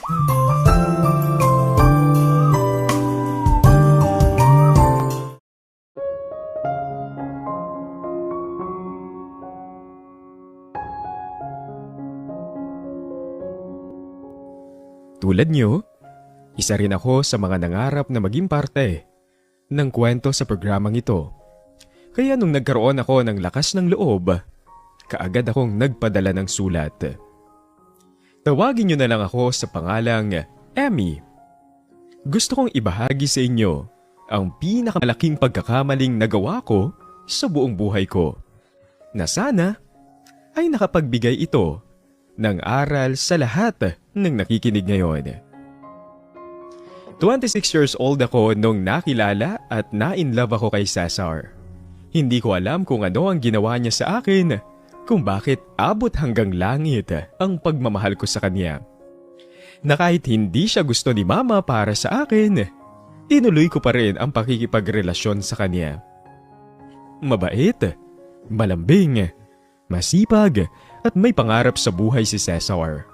Tulad niyo, isa rin ako sa mga nangarap na maging parte ng kwento sa programang ito. Kaya nung nagkaroon ako ng lakas ng loob, kaagad akong nagpadala ng sulat. Tawagin niyo na lang ako sa pangalang Emmy. Gusto kong ibahagi sa inyo ang pinakamalaking pagkakamaling nagawa ko sa buong buhay ko, na sana ay nakapagbigay ito ng aral sa lahat ng nakikinig ngayon. 26 years old ako nung nakilala at na-inlove ako kay Cesar. Hindi ko alam kung ano ang ginawa niya sa akin, kung bakit abot hanggang langit ang pagmamahal ko sa kanya. Na kahit hindi siya gusto ni Mama para sa akin, tinuloy ko pa rin ang pakikipagrelasyon sa kanya. Mabait, malambing, masipag at may pangarap sa buhay si Cesar.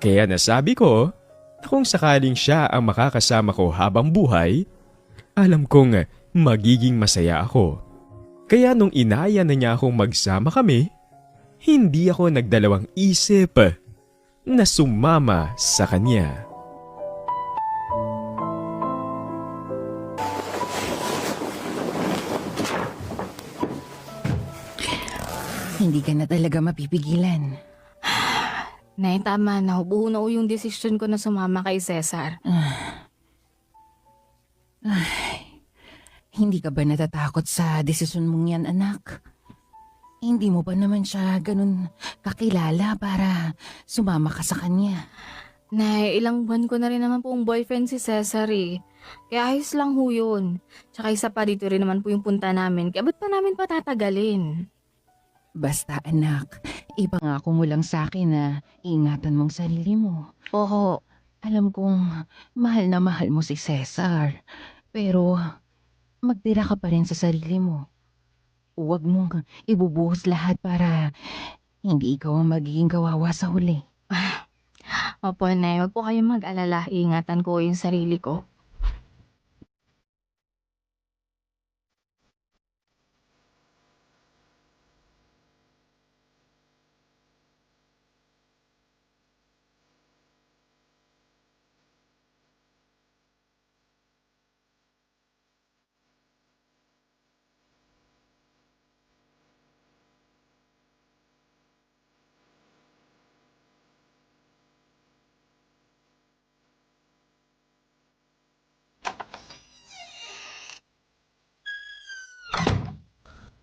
Kaya nasabi ko na kung sakaling siya ang makakasama ko habang buhay, alam kong magiging masaya ako. Kaya nung inaya na niya akong magsama kami, hindi ako nagdalawang isip na sumama sa kanya. Hindi ka na talaga mapipigilan. Nay, tama na. Buo na yung desisyon ko na sumama kay Cesar. Hindi ka ba natatakot sa desisyon mong yan, anak? Hindi mo ba naman siya ganun kakilala para sumama ka sa kanya? Nay, ilang buwan ko na rin naman pong boyfriend si Cesar eh. Kaya ayos lang ho yun. Tsaka isa pa dito rin naman po yung punta namin. Kaya ba't pa namin patatagalin? Basta anak, ipangako mo lang sa akin na ingatan mong sarili mo. Oo, alam kong mahal na mahal mo si Cesar. Pero magtira ka pa rin sa sarili mo. Huwag mong ibubuhos lahat para hindi ikaw ang magiging kawawa sa huli. Opo, Nay. Huwag po kayong mag-alala. Ingatan ko yung sarili ko.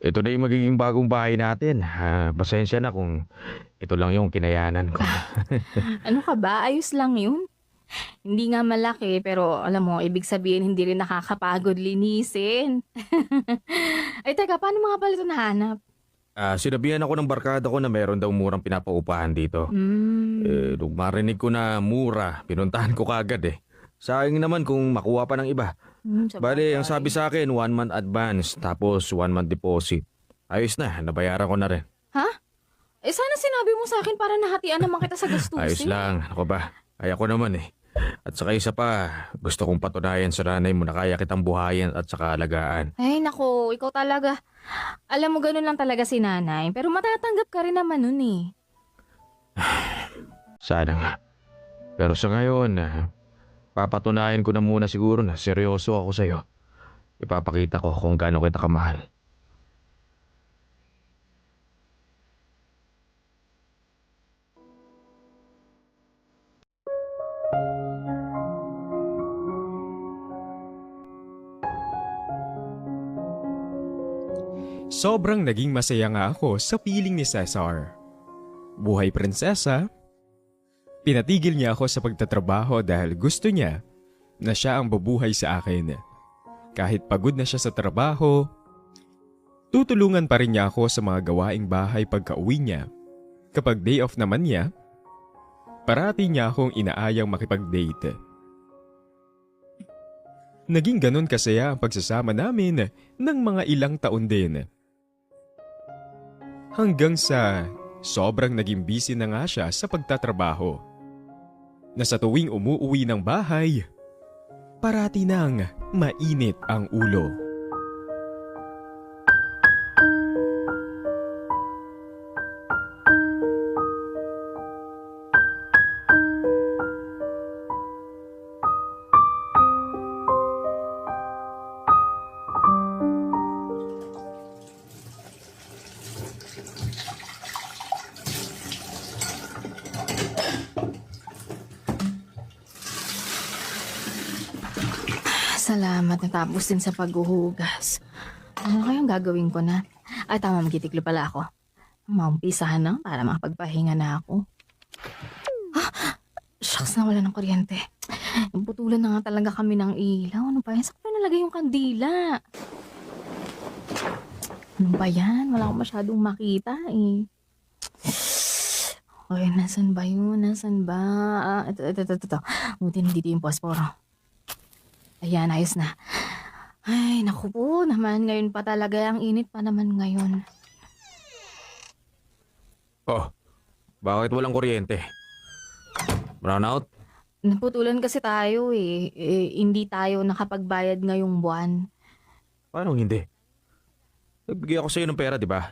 Ito na yung magiging bagong bahay natin. Pasensya na kung ito lang yung kinayanan ko. Ano ka ba? Ayos lang yun. Hindi nga malaki, pero alam mo, ibig sabihin hindi rin nakakapagod linisin. Ay, teka, paano mga pala ito nahanap? Sinabihan ako ng barkada ko na meron daw murang pinapaupahan dito. Nung marinig ko na mura, pinuntahan ko kagad eh. Sayang naman kung makuha pa ng iba. Bale, ang sabi sa akin, 1 month advance, tapos 1 month deposit. Ayos na, nabayaran ko na rin. Ha? Eh, sana sinabi mo sa akin para nahatian naman kita sa gastusin. Ayos lang, ako ba? Kaya ko naman eh. At saka isa pa, gusto kong patunayan sa nanay mo na kaya kitang buhayin at saka alagaan. Ay, nako, ikaw talaga. Alam mo, ganun lang talaga si nanay. Pero matatanggap ka rin naman nun eh. Sana nga. Pero sa ngayon, papatunayan ko na muna siguro na seryoso ako sa'yo. Ipapakita ko kung gaano kita kamahal. Sobrang naging masaya nga ako sa piling ni Cesar. Buhay prinsesa, pinatigil niya ako sa pagtatrabaho dahil gusto niya na siya ang babuhay sa akin. Kahit pagod na siya sa trabaho, tutulungan pa rin niya ako sa mga gawaing bahay pagka-uwi niya. Kapag day off naman niya, parati niya akong inaayang makipag-date. Naging ganun kasaya ang pagsasama namin ng mga ilang taon din. Hanggang sa sobrang naging busy na nga siya sa pagtatrabaho. na sa tuwing umuuwi ng bahay, parati nang mainit ang ulo. Salamat, natapos din sa paghuhugas. Ano kayang gagawin ko na? Ay, tama, magitiklo pala ako. Maumpisahan na para makapagpahinga na ako. Shucks, nawala ng kuryente. Putulan na nga talaga kami ng ilaw. Ano ba yan? Saan ko na nalagay yung kandila? Ano ba yan? Wala akong masyadong makita eh. Okay, nasan ba yun? Nasan ba? Ito. Buti nandito yung posporo. Ayan, ayos na. Ay, naku po naman. Ngayon pa talaga. Ang init pa naman ngayon. Oh, bakit walang kuryente? Brown out? Naputulan kasi tayo eh. Hindi tayo nakapagbayad ngayong buwan. Paano hindi? Nagbigay ako sa'yo ng pera, di ba?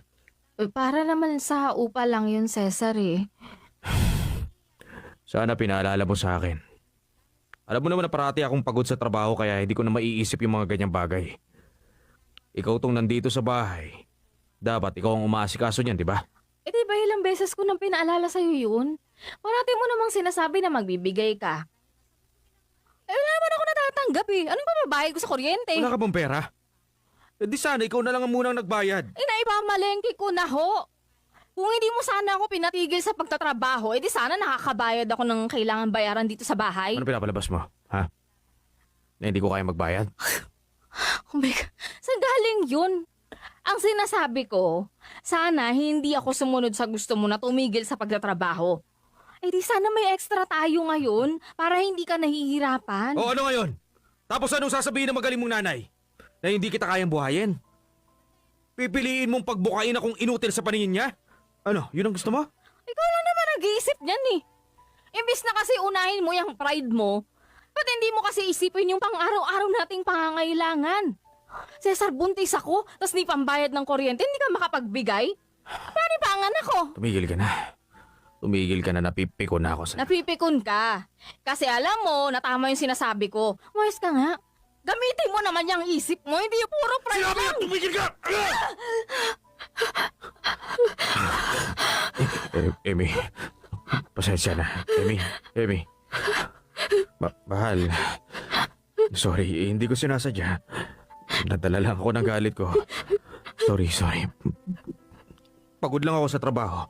Para naman sa upa lang yun, Cesar eh. Sana pinaalala mo sa akin. Alam mo naman na parati akong pagod sa trabaho kaya hindi ko na maiisip yung mga ganyang bagay. Ikaw tong nandito sa bahay. Dapat ikaw ang umaasikaso niyan, di ba? Eh di ba ilang beses ko nang pinaalala sa'yo yun? Parati mo namang sinasabi na magbibigay ka. Eh wala naman ako natatanggap eh. Anong pababayad ko sa kuryente? Wala ka bang pera? Eh di sana ikaw na lang ang munang nagbayad. Eh naipamalengke ko na ho. Kung hindi mo sana ako pinatigil sa pagtatrabaho, edi sana nakakabayad ako ng kailangan bayaran dito sa bahay. Ano pinapalabas mo? Ha? Na hindi ko kaya magbayad? Oh my God, saan galing yun? Ang sinasabi ko, sana hindi ako sumunod sa gusto mo na tumigil sa pagtatrabaho. Eh di sana may extra tayo ngayon para hindi ka nahihirapan. O ano ngayon? Tapos anong sasabihin ng magaling mong nanay? Na hindi kita kayang buhayin? Pipiliin mong pagbukain akong inutil sa paningin niya? Ano, yun ang gusto mo? Ikaw lang naman nag-iisip niyan eh. Imbis na kasi unahin mo yung pride mo, ba't hindi mo kasi isipin yung pang-araw-araw nating pangangailangan? Cesar, buntis ako, tas ni pambayad ng kuryente, hindi ka makapagbigay? Paano pa ang anak ko? Tumigil ka na. Tumigil ka na, napipiko na ako sa... Napipikon ka. Kasi alam mo na tama yung sinasabi ko. Umayos ka nga. Gamitin mo naman yung isip mo, hindi yung puro pride Sinabi lang. na, tumigil ka! Amy, pasensya na. Amy. Mahal. Sorry, hindi ko sinasadya. Nadala lang ako ng galit ko. Sorry. Pagod lang ako sa trabaho.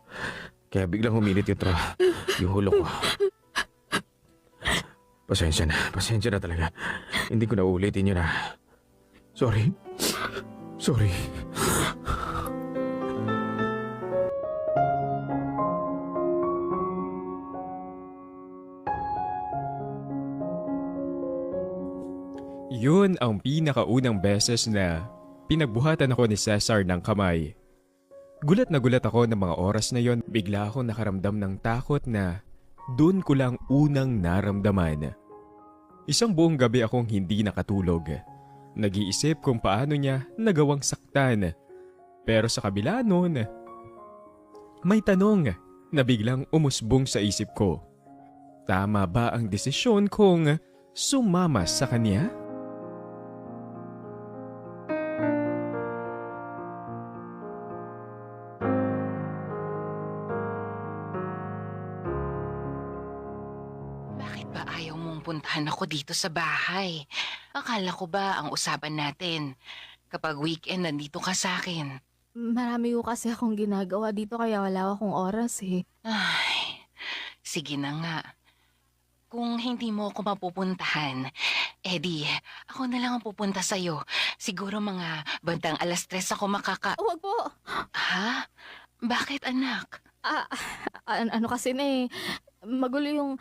Kaya biglang huminit yung hulo ko. Pasensya na talaga. Hindi ko na uulitin yun ah. Sorry. Yun ang pinakaunang beses na pinagbuhatan ako ni Cesar ng kamay. Gulat na gulat ako ng mga oras na yon. Bigla akong nakaramdam ng takot na doon ko lang unang naramdaman. Isang buong gabi akong hindi nakatulog. Nag-iisip kung paano niya nagawang saktan. Pero sa kabila nun, may tanong na biglang umusbong sa isip ko. Tama ba ang desisyon kong sumama sa kanya? Bakit ba ayaw mong puntahan ako dito sa bahay? Akala ko ba ang usapan natin? Kapag weekend, nandito ka sa akin. Marami ko kasi akong ginagawa dito kaya wala akong oras eh. Ay, sige na nga. Kung hindi mo ako mapupuntahan, Eddie, ako na lang ang pupunta sa'yo. Siguro mga bandang 3:00 ako Huwag po. Ha? Bakit anak? Ano kasi na eh. Magulo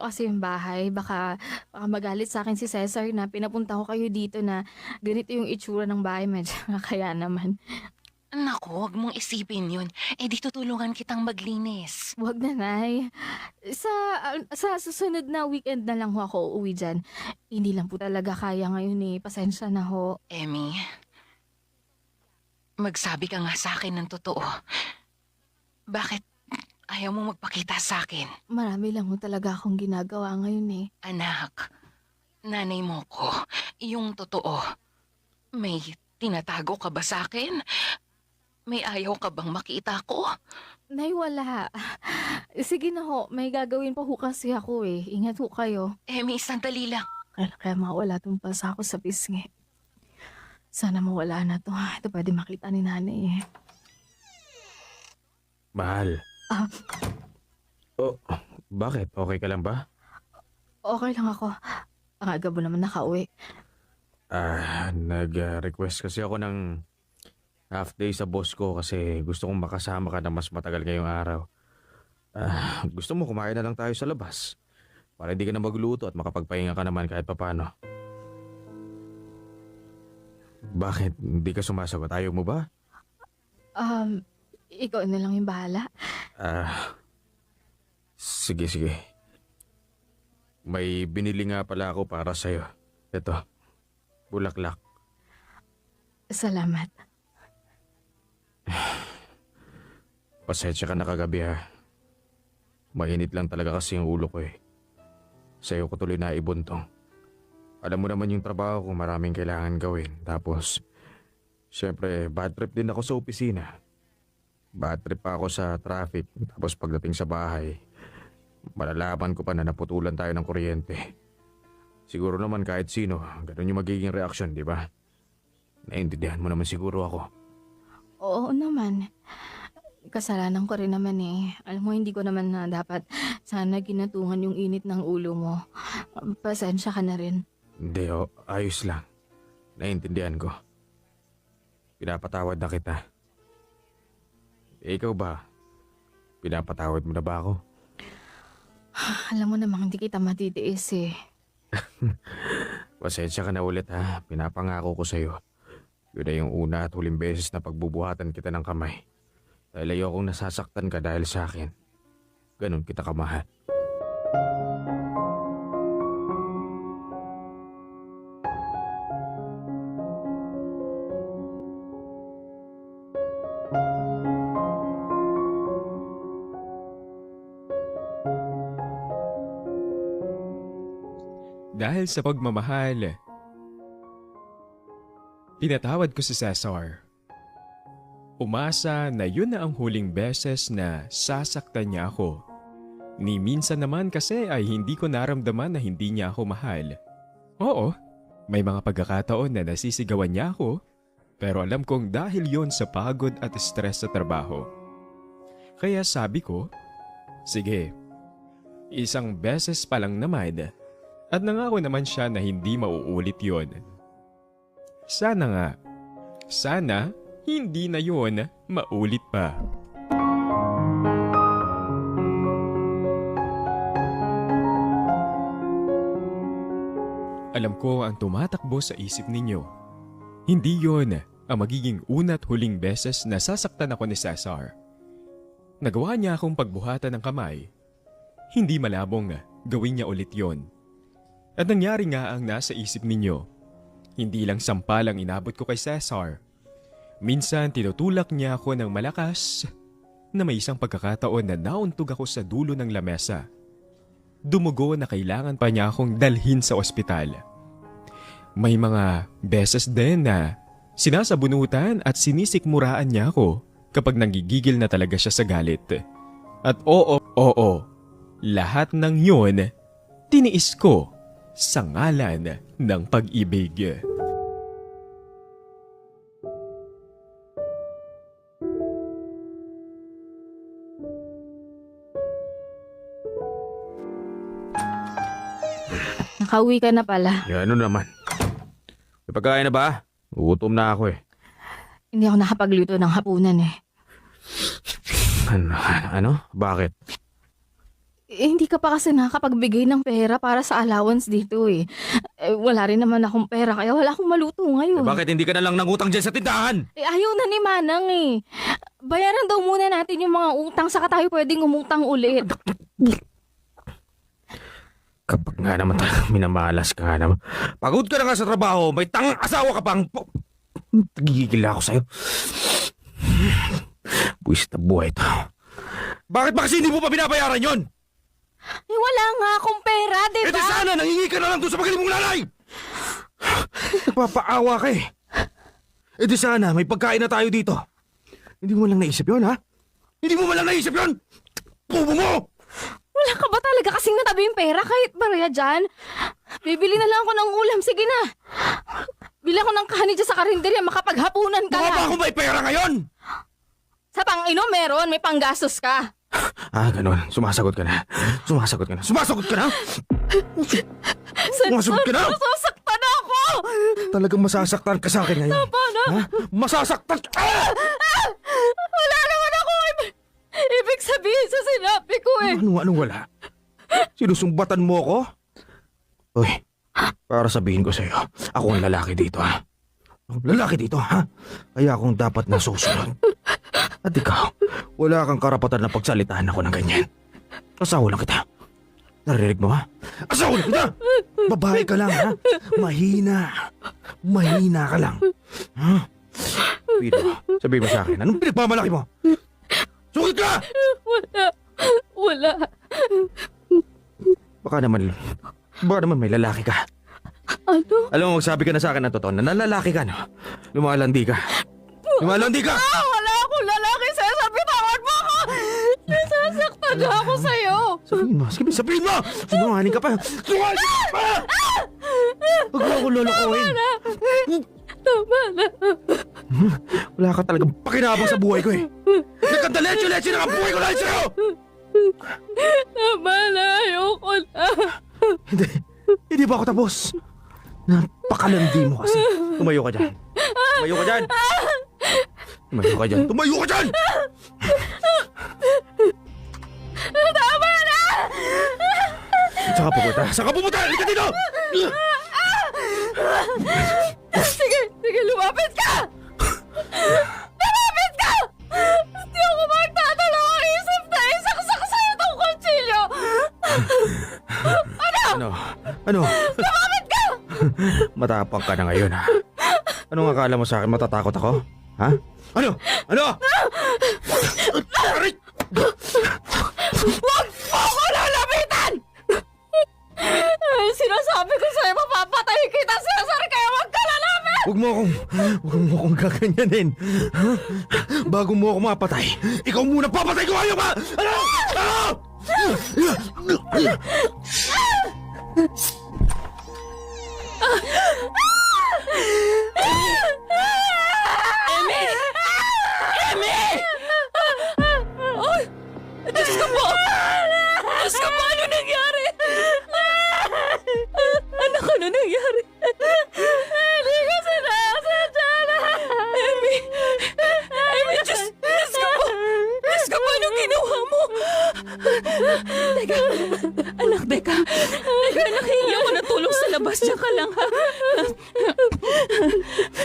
kasi yung bahay. Baka magalit sa akin si Cesar na pinapunta ko kayo dito na ganito yung itsura ng bahay. Medyo kaya naman. Naku, huwag mong isipin yun. Eh di tutulungan kitang maglinis. Wag na, Nay. Sa susunod na weekend na lang ho ako uuwi dyan. Hindi lang po talaga kaya ngayon eh. Pasensya na ho. Emmy, magsabi ka nga sa akin ng totoo. Bakit ayaw mo magpakita sa akin? Marami lang ho talaga akong ginagawa ngayon eh. Anak, nanay mo ko, yung totoo. May tinatago ka ba sa akin? May ayaw ka bang makita ko? Nay, wala. Sige na ho. May gagawin pa ho kasi ako eh. Ingat ho kayo. Emmy, sandali lang. Kaya mawala tong pasa ako sa pisngi. Sana mawala na to. Ito pwede makita ni nanay eh. Mahal. Ah. Oh, bakit? Okay ka lang ba? Okay lang ako. Ang aga mo naman nakauwi. Nag-request kasi ako ng half day sa boss ko kasi gusto kong makasama ka na mas matagal ngayong araw. Gusto mo kumain na lang tayo sa labas para hindi ka na magluto at makapagpahinga ka naman kahit papano. Bakit? Hindi ka sumasagot? Ayaw mo ba? Ikaw na lang yung bahala. Sige. May binili nga pala ako para sa'yo. Ito, bulaklak. Salamat. Pasensya ka na kagabi ha. Mainit lang talaga kasi yung ulo ko eh. Sa'yo ko tuloy na ibuntong. Alam mo naman yung trabaho ko, maraming kailangan gawin. Tapos, syempre, bad trip din ako sa opisina. Bad trip pa ako sa traffic. Tapos pagdating sa bahay, malalaman ko pa na naputulan tayo ng kuryente. Siguro naman kahit sino, ganun yung magiging reaksyon, di ba? Naintindihan mo naman siguro ako. Oo naman. Kasalanan ko rin naman eh. Alam mo, hindi ko naman na dapat sana ginatungan yung init ng ulo mo. Pasensya ka na rin. Hindi, ayos lang. Naintindihan ko. Pinapatawad na kita. Ikaw ba? Pinapatawad mo na ba ako? Alam mo namang hindi kita matitiis eh. Pasensya ka na ulit ha. Pinapangako ko sa'yo. Yun na yung una at huling beses na pagbubuhatan kita ng kamay. Dahil ayokong nasasaktan ka dahil sa akin. Ganun kita kamahal. Dahil sa pagmamahal, pinatawad ko si Cesar. Umasa na yun na ang huling beses na sasaktan niya ako. Ni minsan naman kasi ay hindi ko naramdaman na hindi niya ako mahal. Oo, may mga pagkakataon na nasisigawan niya ako, pero alam kong dahil yon sa pagod at stress sa trabaho. Kaya sabi ko, sige, isang beses pa lang naman. At nangako naman siya na hindi mauulit yon. Sana hindi na yon maulit pa. Alam ko ang tumatakbo sa isip ninyo. Hindi yon ang magiging una't huling beses na sasaktan ako ni Cesar. Nagawa niya akong pagbuhatan ng kamay. Hindi malabong gawin niya ulit yon. At nangyari nga ang nasa isip ninyo. Hindi lang sampal ang inabot ko kay Cesar. Minsan tinutulak niya ako ng malakas na may isang pagkakataon na nauntog ako sa dulo ng lamesa. Dumugo na kailangan pa niya akong dalhin sa ospital. May mga beses din na sinasabunutan at sinisikmuraan niya ako kapag nanggigigil na talaga siya sa galit. At oo, lahat ng yun tiniis ko sa ngalan ng pag-ibig. Nakauwi ka na pala. Ano naman? May pagkain na ba? Gutom na ako eh. Hindi ako nakapagluto ng hapunan eh. Ano? Bakit? hindi ka pa kasi nakakapagbigay ng pera para sa allowance dito eh. Wala rin naman akong pera kaya wala akong maluto ngayon. Bakit hindi ka na lang nangutang dyan sa tindahan? Ayaw na ni Manang eh. Bayaran daw muna natin yung mga utang saka tayo pwedeng umutang ulit. Kapag nga naman minamalas ka nga naman. Pagod ka na nga sa trabaho, may tangang asawa ka pang... Nagigigil ako sa'yo. Buwis na buhay ito. Bakit ba kasi hindi mo pa binabayaran yon? Wala nga akong pera, di Eh di ba? sana, nangingi ka na lang doon sa magaling mong nanay! Nagpapaawa ka eh. Eh di sana, may pagkain na tayo dito. Hindi mo lang naisip yon, ha? Hindi mo lang naisip yon? Pubo mo! Wala ka ba talaga kasing natabi yung pera kahit barya dyan? Bibili na lang ako ng ulam, sige na. Bili ako ng kanin dyan sa karinderya, makapaghapunan ka Baka ba na. akong may pera ngayon? Sa pang-inom meron, may panggastos ka. Ganun. Sumasagot ka na. Sumasagot ka na. Sumasagot ka na! Sumasagot ka na! Nasasaktan ako! Talagang masasaktan ka sa akin ngayon. Paano? Ha? Masasaktan ka! Wala naman ako ibig sabihin sa sinabi ko eh. Anong wala? Sinusumbatan mo ako? Uy, para sabihin ko sa'yo, ako ang lalaki dito, ha? Ang lalaki dito, ha? Kaya akong dapat nasusunod. At ikaw, wala kang karapatan na pagsalitaan ako ng ganyan. Asawa lang kita. Narinig mo, ha? Asawa lang kita! Babae ka lang, ha? Mahina. Mahina ka lang. Ha? Pito, sabihin mo sa akin, anong pinagmamalaki mo? Sukit ka! Wala. Baka naman may lalaki ka. Ano? Alam mo, magsabi ka na sa akin ng totoo na nalalaki ka, no? Lumalandi ka. Lumalandi ka! Wala akong lalaki, Cesar. Bitawan mo ako! Nasasaktan na ako sa'yo. Sabihin mo! Sinungaling ka pa! Sinungaling ka pa! Huwag mo ako lolokohin. Tama na. Wala ka talagang pakinabang sa buhay ko eh. Nagkandaletsyo-letsyo na ang buhay ko dahil sa'yo! Tama na. Ayoko na. Hindi ba ako tapos? Napakalandi mo kasi. Tumayo ka dyan. Tumayo ka dyan! Tumayo ka dyan! Tumayo ka dyan! Tama na! Saan ka pupunta? Saan ka pupunta? Halika dito! Sige, lumapit ka! Lumapit ka! Hindi ako magtatalo ang isip na isaksak sa'yo itong kutsilyo! Ano? Lumapit ka! Matapang ka na ngayon, ha? Anong akala mo sa akin? Matatakot ako? Ha? Ano? Aray! Huwag mo ako lalapitan! Sinasabi ko sa'yo, mapapatay kita, Cesar, kaya huwag ka lalapit! Huwag mo akong gaganyanin. Ha? Bago mo ako mapatay, ikaw muna papatay ko! Ayaw ka! Ano? Amy! Amy! Ay! Diyos ko po! Diyos ko po! Ano nangyari? Anak, ano nangyari? Hindi ko sinasadya na! Amy! Amy! Diyos ko po! Diyos ko po! Anong ginawa mo? Teka! Anak, teka! Teka, nakihingi ako ng tulong sa labas. Diyan ka lang, ha?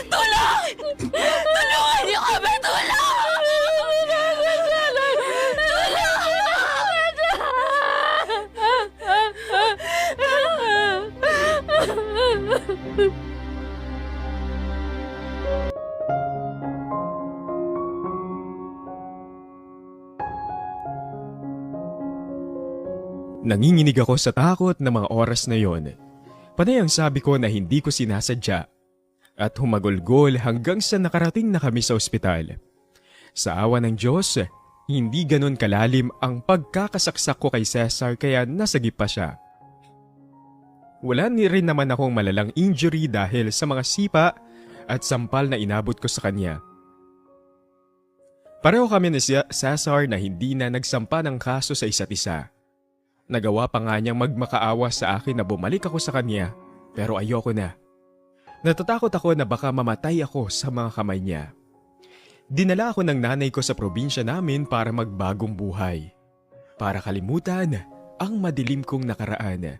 Tulong! Tulungan niyo kami! Tulong! Nanginginig ako sa takot na mga oras na yon. Panay ang sabi ko na hindi ko sinasadya. At humagulgol hanggang sa nakarating na kami sa ospital. Sa awa ng Diyos, hindi ganon kalalim ang pagkakasaksak ko kay Cesar kaya nasagip pa siya. Wala ni rin naman akong malalang injury dahil sa mga sipa at sampal na inabot ko sa kanya. Pareho kami ni Cesar na hindi na nagsampa ng kaso sa isa't isa. Nagawa pa nga niyang magmakaawa sa akin na bumalik ako sa kanya, pero ayoko na. Natatakot ako na baka mamatay ako sa mga kamay niya. Dinala ako ng nanay ko sa probinsya namin para magbagong buhay. Para kalimutan ang madilim kong nakaraan.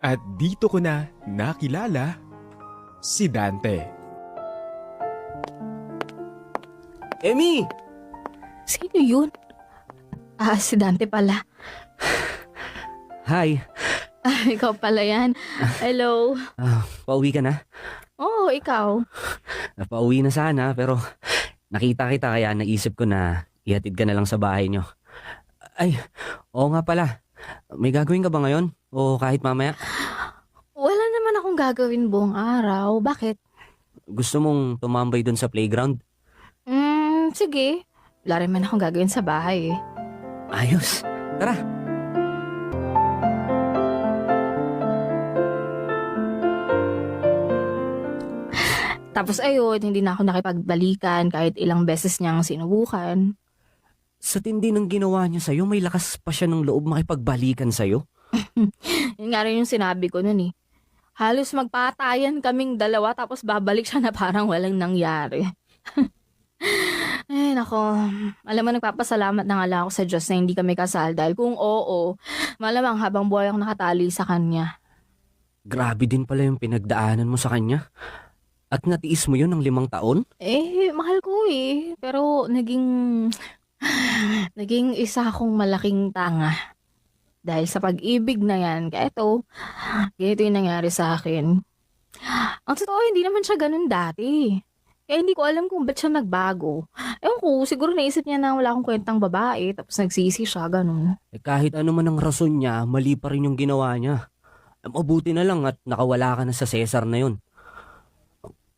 At dito ko na nakilala si Dante. Emmy! Sino yun? Si Dante pala. Hi. Ikaw pala yan. Hello. Pauwi ka na? Oo, ikaw. Pauwi na sana pero nakita kita kaya naisip ko na ihatid ka na lang sa bahay nyo. Ay, oo nga pala. May gagawin ka ba ngayon? O kahit mamaya? Wala naman akong gagawin buong araw. Bakit? Gusto mong tumambay dun sa playground? Sige. Wala rin man akong gagawin sa bahay eh. Ayos. Tara. Tapos ayun, hindi na ako nakipagbalikan kahit ilang beses niyang sinubukan. Sa tindi ng ginawa niya sa'yo, may lakas pa siya ng loob makipagbalikan sa'yo? Yun nga rin yung sinabi ko nun eh. Halos magpatayan kaming dalawa tapos babalik siya na parang walang nangyari. Ay, nako. Alam mo, nagpapasalamat na nga lang ako sa Diyos na hindi kami kasal dahil kung oo, malamang habang buhay ako nakatali sa kanya. Grabe din pala yung pinagdaanan mo sa kanya. At natiis mo yun ng 5 taon? Mahal ko eh. Pero naging isa akong malaking tanga. Dahil sa pag-ibig na yan, kaya ito, ganito yung nangyari sa akin. Ang totoo, hindi naman siya ganun dati. Kaya hindi ko alam kung ba't siya nagbago. Ewan ko, siguro naisip niya na wala akong kwentang babae, tapos nagsisi siya, ganun. Kahit ano man ang rason niya, mali pa rin yung ginawa niya. Mabuti na lang at nakawala ka na sa Cesar na yun.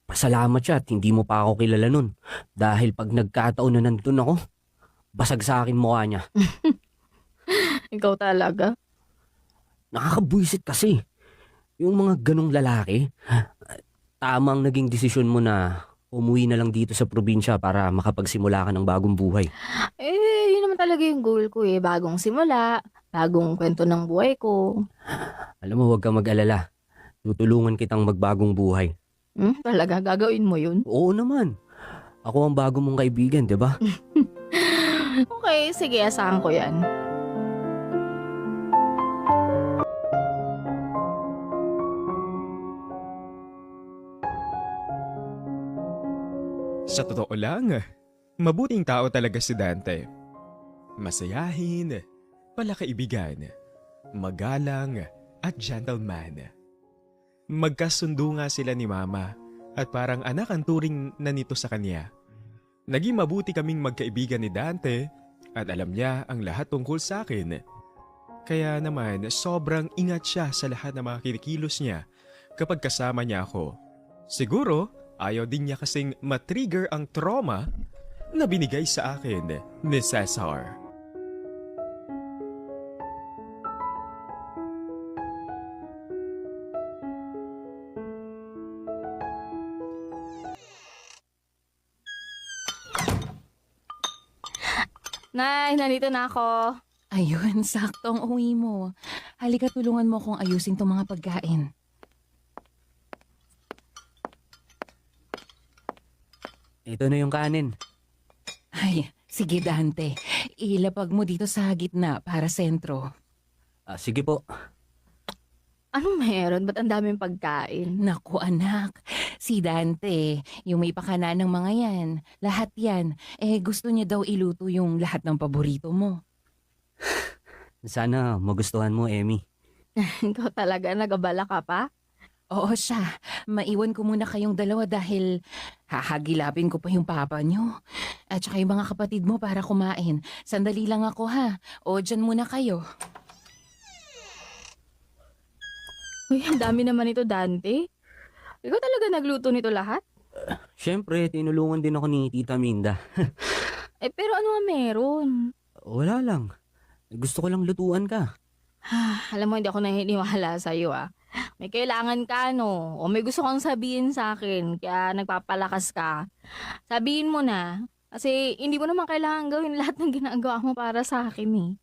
Pasalamat siya at hindi mo pa ako kilala nun. Dahil pag nagkataon na nandun ako, basag sa akin mukha niya. Ikaw talaga? Nakakabwisit kasi. Yung mga ganong lalaki, tamang naging desisyon mo na umuwi na lang dito sa probinsya para makapagsimula ka ng bagong buhay. Yun naman talaga yung goal ko eh. Bagong simula, bagong kwento ng buhay ko. Alam mo, huwag kang mag-alala. Tutulungan kitang magbagong buhay. Talaga, gagawin mo yun? Oo naman. Ako ang bago mong kaibigan, di ba? Okay, sige, asahan ko yan. Sa totoo lang, mabuting tao talaga si Dante. Masayahin, palakaibigan, magalang at gentleman. Magkasundo nga sila ni Mama at parang anak ang turing na nito sa kanya. Naging mabuti kaming magkaibigan ni Dante at alam niya ang lahat tungkol sa akin. Kaya naman sobrang ingat siya sa lahat ng mga kinikilos niya kapag kasama niya ako. Siguro, ayaw din niya kasing matrigger ang trauma na binigay sa akin ni Cesar. Nay, nandito na ako. Ayun, saktong uwi mo. Halika, tulungan mo akong ayusin tong mga pagkain. Ito na yung kanin. Ay, sige Dante. Ilapag mo dito sa gitna para sentro. Sige po. Anong meron? Ba't ang daming pagkain? Naku anak, si Dante, yung may pakana ng mga yan, lahat yan, gusto niya daw iluto yung lahat ng paborito mo. Sana magustuhan mo, Emmy. Ikaw talaga, nagabala ka pa? Oo siya, maiwan ko muna kayong dalawa dahil hahagilapin ko pa yung papa niyo. At saka yung mga kapatid mo para kumain. Sandali lang ako ha, o dyan muna kayo. Uy, ang dami naman ito, Dante. Ikaw talaga nagluto nito lahat? Siyempre, tinulungan din ako ni Tita Minda. Pero ano nga meron? Wala lang. Gusto ko lang lutuan ka. Alam mo, hindi ako naniniwala sa'yo ah. May kailangan ka, no? O may gusto kang sabihin sa akin, kaya nagpapalakas ka. Sabihin mo na. Kasi hindi mo naman kailangan gawin lahat ng ginagawa mo para sa akin eh.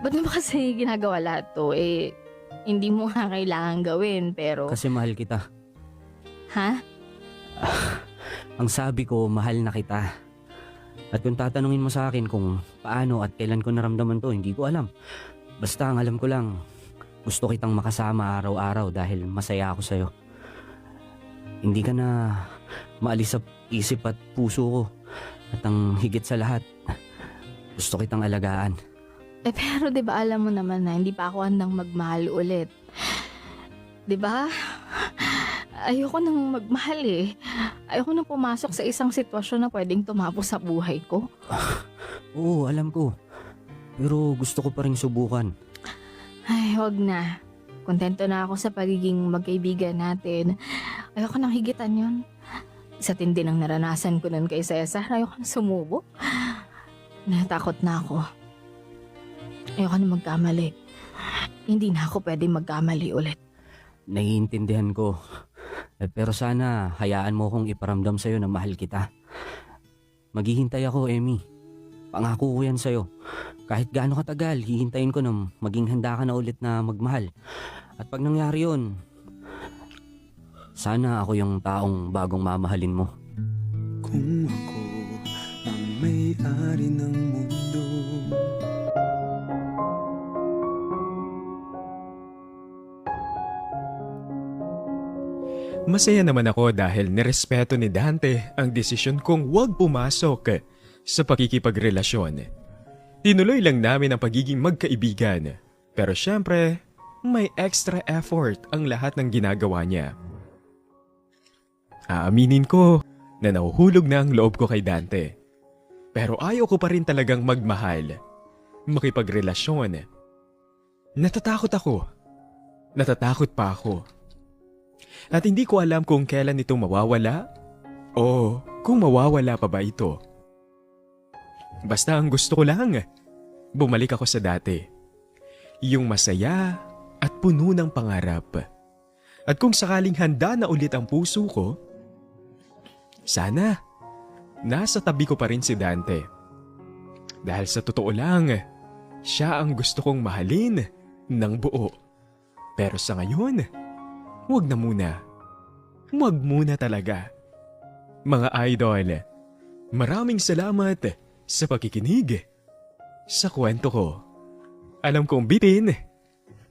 Ba't mo ba kasi ginagawa lahat to? Hindi mo nga kailangan gawin, pero... Kasi mahal kita. Ha? Ang sabi ko, mahal na kita. At kung tatanungin mo sa akin kung paano at kailan ko naramdaman to, hindi ko alam. Basta ang alam ko lang, gusto kitang makasama araw-araw dahil masaya ako sa'yo. Hindi ka na maalis sa isip at puso ko. At ang higit sa lahat, gusto kitang alagaan. Pero 'di ba alam mo naman na hindi pa ako handang magmahal ulit. 'Di ba? Ayoko nang magmahal eh. Ayoko nang pumasok sa isang sitwasyon na pwedeng tumapos sa buhay ko. Oo, alam ko. Pero gusto ko pa rin subukan. Ay, wag na. Kontento na ako sa pagiging magkaibigan natin. Ayoko nang higitan yon. Sa tindi ng naranasan ko nun kay Cesar, ayoko nang sumubok. Natakot na ako. Ayoko na magkamali. Hindi na ako pwedeng magkamali ulit. Naiintindihan ko. Pero sana hayaan mo kong iparamdam sa'yo na mahal kita. Maghihintay ako, Emmy. Pangako ko yan sa'yo. Kahit gaano katagal, hihintayin ko na maging handa ka na ulit na magmahal. At pag nangyari yun, sana ako yung taong bagong mamahalin mo. Kung ako ang may-ari ng mundo, Masaya naman ako dahil nirespeto ni Dante ang desisyon kong huwag pumasok sa pakikipagrelasyon. Tinuloy lang namin ang pagiging magkaibigan. Pero syempre, may extra effort ang lahat ng ginagawa niya. Aaminin ko na nahuhulog na ang loob ko kay Dante. Pero ayaw ko pa rin talagang magmahal, makipagrelasyon. Natatakot ako. Natatakot pa ako. At hindi ko alam kung kailan ito mawawala o kung mawawala pa ba ito. Basta ang gusto ko lang, bumalik ako sa dati. Yung masaya at puno ng pangarap. At kung sakaling handa na ulit ang puso ko, sana nasa tabi ko pa rin si Dante. Dahil sa totoo lang, siya ang gusto kong mahalin ng buo. Pero sa ngayon, wag na muna. Wag muna talaga. Mga idol, maraming salamat sa pakikinig sa kwento ko. Alam kong bitin,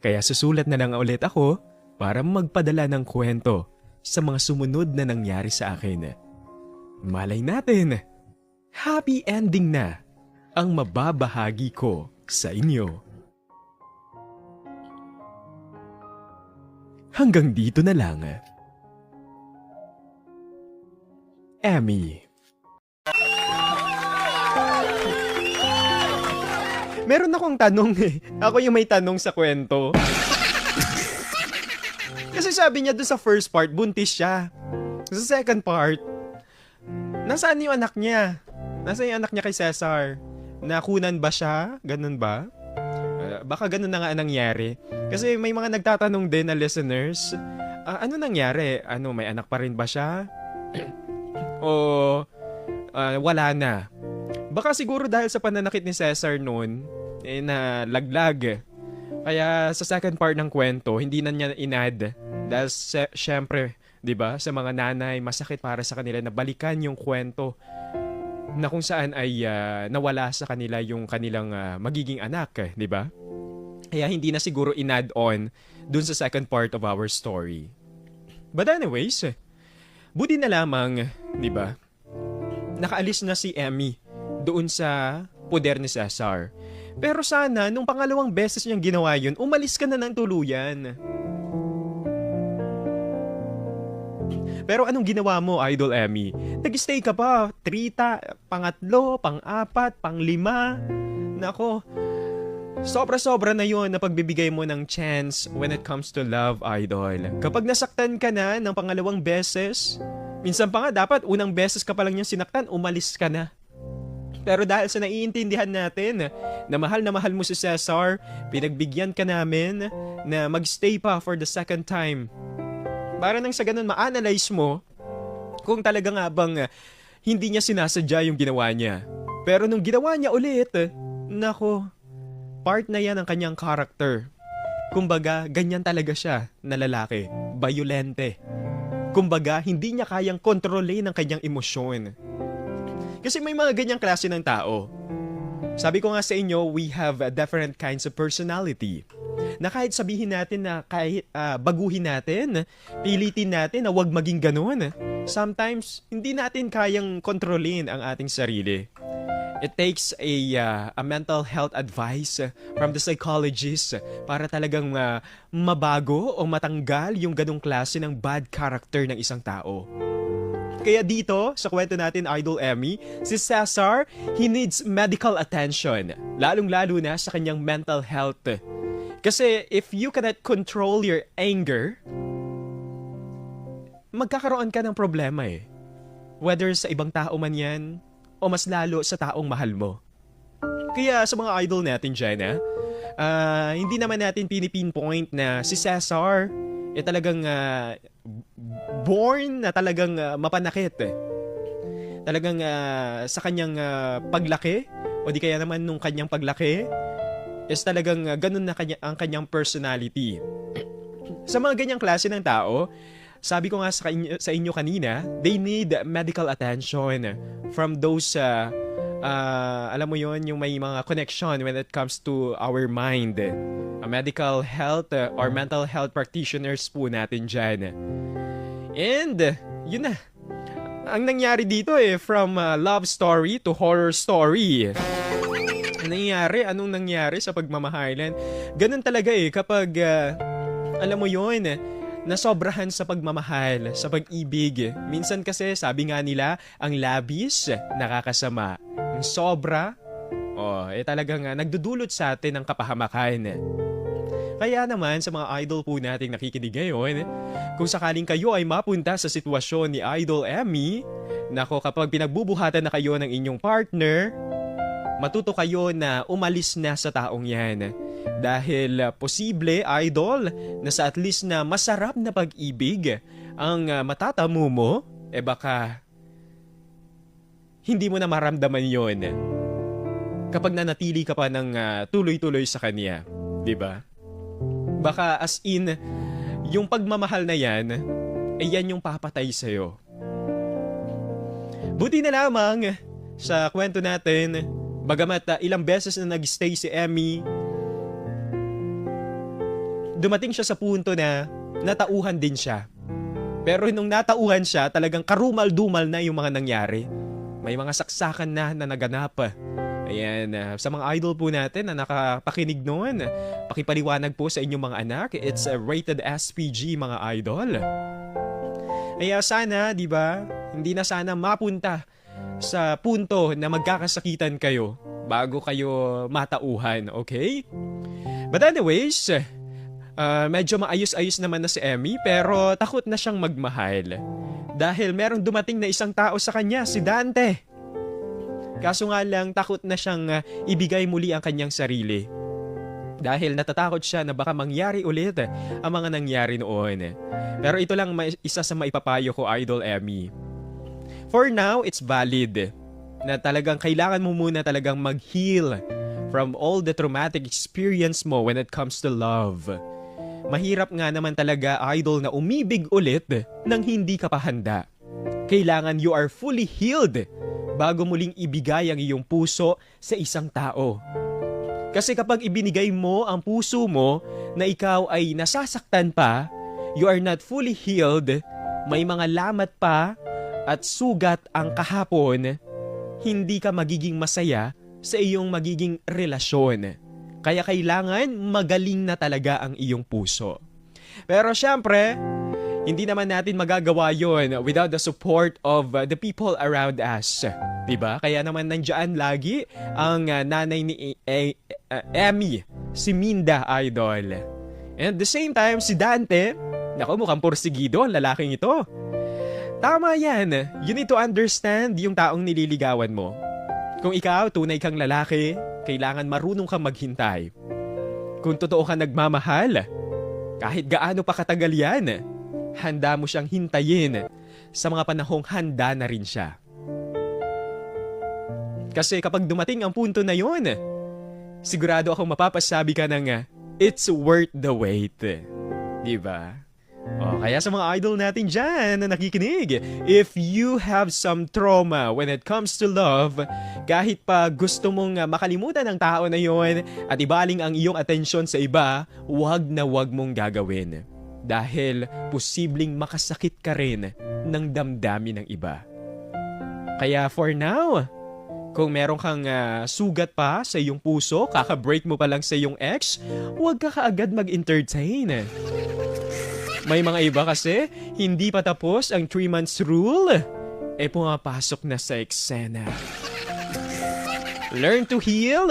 kaya susulat na lang ulit ako para magpadala ng kwento sa mga sumunod na nangyari sa akin. Malay natin, happy ending na ang mababahagi ko sa inyo. Hanggang dito na lang. Emmy. Meron akong tanong eh. Ako yung may tanong sa kwento. Kasi sabi niya doon sa first part, buntis siya. Sa second part, nasaan yung anak niya? Nasaan yung anak niya kay Cesar? Nakunan ba siya? Ganun ba? Baka ganun na nga nangyari. Kasi may mga nagtatanong din na listeners, ano nangyari? Ano, may anak pa rin ba siya? O wala na? Baka siguro dahil sa pananakit ni Cesar noon, na laglag. Kaya sa second part ng kwento, hindi na niya inad. Dahil syempre, 'di ba, sa mga nanay, masakit para sa kanila na balikan yung kwento na kung saan ay nawala sa kanila yung kanilang magiging anak, 'di ba? Kaya hindi na siguro in-add on dun sa second part of our story. But anyways, buti na lamang, 'di ba? Nakaalis na si Emmy doon sa poder ni Cesar. Pero sana, nung pangalawang beses niyang ginawa yun, umalis ka na ng tuluyan. Pero anong ginawa mo, Idol Emmy? Nag-stay ka pa, pangatlo, pang-apat, pang-lima. Nako, sobra-sobra na yun na pagbibigay mo ng chance when it comes to love, Idol. Kapag nasaktan ka na ng pangalawang beses, minsan pa nga dapat unang beses ka pa lang niyang sinaktan, umalis ka na. Pero dahil sa naiintindihan natin na mahal mo si Cesar, pinagbigyan ka namin na magstay pa for the second time. Para nang sa ganun ma-analyze mo kung talaga nga bang hindi niya sinasadya yung ginawa niya. Pero nung ginawa niya ulit, nako, part na yan ng kanyang character. Kumbaga, ganyan talaga siya na lalaki, bayolente. Kumbaga, hindi niya kayang kontrolin ang kanyang emosyon. Kasi may mga ganyang klase ng tao. Sabi ko nga sa inyo, we have different kinds of personality. Na kahit sabihin natin na kahit baguhin natin, pilitin natin na wag maging ganun. Sometimes, hindi natin kayang kontrolin ang ating sarili. It takes a mental health advice from the psychologist para talagang mabago o matanggal yung ganong klase ng bad character ng isang tao. Kaya dito, sa kwento natin, Idol Emmy, si Cesar, he needs medical attention. Lalong-lalo na sa kanyang mental health. Kasi if you cannot control your anger, magkakaroon ka ng problema eh. Whether sa ibang tao man yan, o mas lalo sa taong mahal mo. Kaya sa mga idol natin dyan, hindi naman natin pinipinpoint na si Cesar talagang born na talagang mapanakit. Talagang sa kanyang paglaki, o di kaya naman nung kanyang paglaki, is talagang ganun na ang kanyang personality. Sa mga ganyang klase ng tao, sabi ko nga sa inyo kanina, they need medical attention from those, alam mo yon, yung may mga connection when it comes to our mind. Medical health or mental health practitioners po natin dyan. And, yun na. Ang nangyari dito from love story to horror story. Anong nangyari sa pagmamahalan? Ganun talaga kapag, alam mo yon, nasobrahan sa pagmamahal, sa pag-ibig. Minsan kasi, sabi nga nila, ang labis nakakasama. Ang sobra, talagang nagdudulot sa atin ng kapahamakan. Kaya naman, sa mga idol po nating nakikinig ngayon, kung sakaling kayo ay mapunta sa sitwasyon ni Idol Emmy, nako, kapag pinagbubuhatan na kayo ng inyong partner, matuto kayo na umalis na sa taong yan. Dahil posible, idol, na sa at least na masarap na pag-ibig ang matatamo mo, baka hindi mo na maramdaman yon kapag nanatili ka pa ng tuloy-tuloy sa kanya. Diba? Baka as in, yung pagmamahal na yan, yan yung papatay sa'yo. Buti na lamang sa kwento natin, bagamat ilang beses na nag-stay si Emmy, dumating siya sa punto na natauhan din siya. Pero nung natauhan siya, talagang karumal-dumal na yung mga nangyari. May mga saksakan na naganap. Ayan, sa mga idol po natin na nakapakinig noon, pakipaliwanag po sa inyong mga anak. It's a rated SPG, mga idol. Kaya sana, di ba, hindi na sana mapunta sa punto na magkakasakitan kayo bago kayo matauhan, okay? But anyways, medyo maayos-ayos naman na si Emmy, pero takot na siyang magmahal. Dahil merong dumating na isang tao sa kanya, si Dante. Kaso nga lang, takot na siyang ibigay muli ang kanyang sarili. Dahil natatakot siya na baka mangyari ulit ang mga nangyari noon. Pero ito lang isa sa maipapayo ko, Idol Emmy. For now, it's valid na talagang kailangan mo muna talagang mag-heal from all the traumatic experience mo when it comes to love. Mahirap nga naman talaga, idol, na umibig ulit nang hindi ka pa handa. Kailangan you are fully healed bago muling ibigay ang iyong puso sa isang tao. Kasi kapag ibinigay mo ang puso mo na ikaw ay nasasaktan pa, you are not fully healed, may mga lamat pa at sugat ang kahapon, hindi ka magiging masaya sa iyong magiging relasyon. Kaya kailangan magaling na talaga ang iyong puso. Pero syempre, hindi naman natin magagawa yon without the support of the people around us. Diba? Kaya naman nandiyan lagi ang nanay ni Emmy, si Minda, idol. And at the same time, si Dante, naku, mukhang porsigido ang lalaking ito. Tama yan. You need to understand yung taong nililigawan mo. Kung ikaw, tunay kang lalaki, kailangan marunong kang maghintay. Kung totoo ka nagmamahal, kahit gaano pa katagal yan, handa mo siyang hintayin sa mga panahong handa na rin siya. Kasi kapag dumating ang punto na yun, sigurado akong mapapasabi ka ng it's worth the wait. Diba? Kaya sa mga idol natin dyan na nakikinig, if you have some trauma when it comes to love, kahit pa gusto mong makalimutan ang tao na yon at ibaling ang iyong atensyon sa iba, wag na wag mong gagawin. Dahil posibleng makasakit ka rin ng damdamin ng iba. Kaya for now, kung meron kang sugat pa sa iyong puso, kaka-break mo pa lang sa iyong ex, huwag ka kaagad mag-entertain. May mga iba kasi, hindi pa tapos ang 3 months rule, pumapasok na sa eksena. Learn to heal,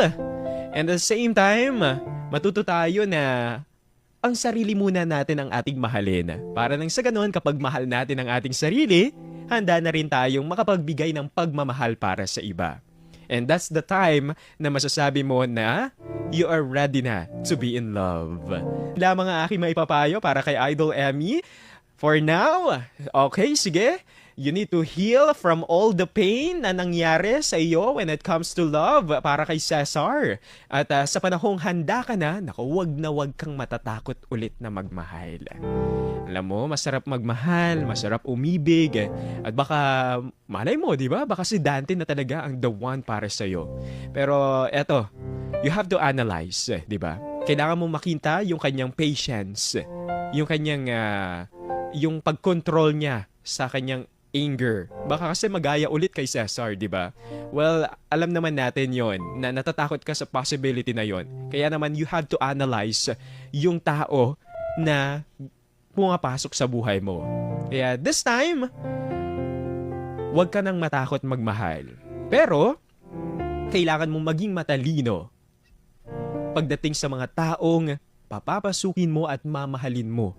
and at the same time, matuto tayo na ang sarili muna natin ang ating mahalin. Para nang sa ganun, kapag mahal natin ang ating sarili, handa na rin tayong makapagbigay ng pagmamahal para sa iba. And that's the time na masasabi mo na you are ready na to be in love. Lamang ang aking maipapayo para kay Idol Emmy. For now, okay, sige. You need to heal from all the pain na nangyari sa iyo when it comes to love para kay Cesar. At sa panahong handa ka na, naku, wag na wag kang matatakot ulit na magmahal. Alam mo, masarap magmahal, masarap umibig. At baka, malay mo, di ba? Baka si Dante na talaga ang the one para sa'yo. Pero eto, you have to analyze, di ba? Kailangan mo makita yung kanyang patience, yung kanyang, yung pag-control niya sa kanyang anger. Baka kasi magaya ulit kay Cesar, di ba? Well, alam naman natin yon na natatakot ka sa possibility na yon. Kaya naman you have to analyze yung tao na pumapasok sa buhay mo. Kaya this time, huwag ka nang matakot magmahal. Pero, kailangan mong maging matalino pagdating sa mga taong papapasukin mo at mamahalin mo.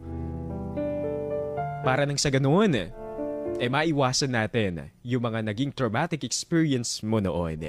Para nang sa ganoon, maiwasan natin yung mga naging traumatic experience mo noon.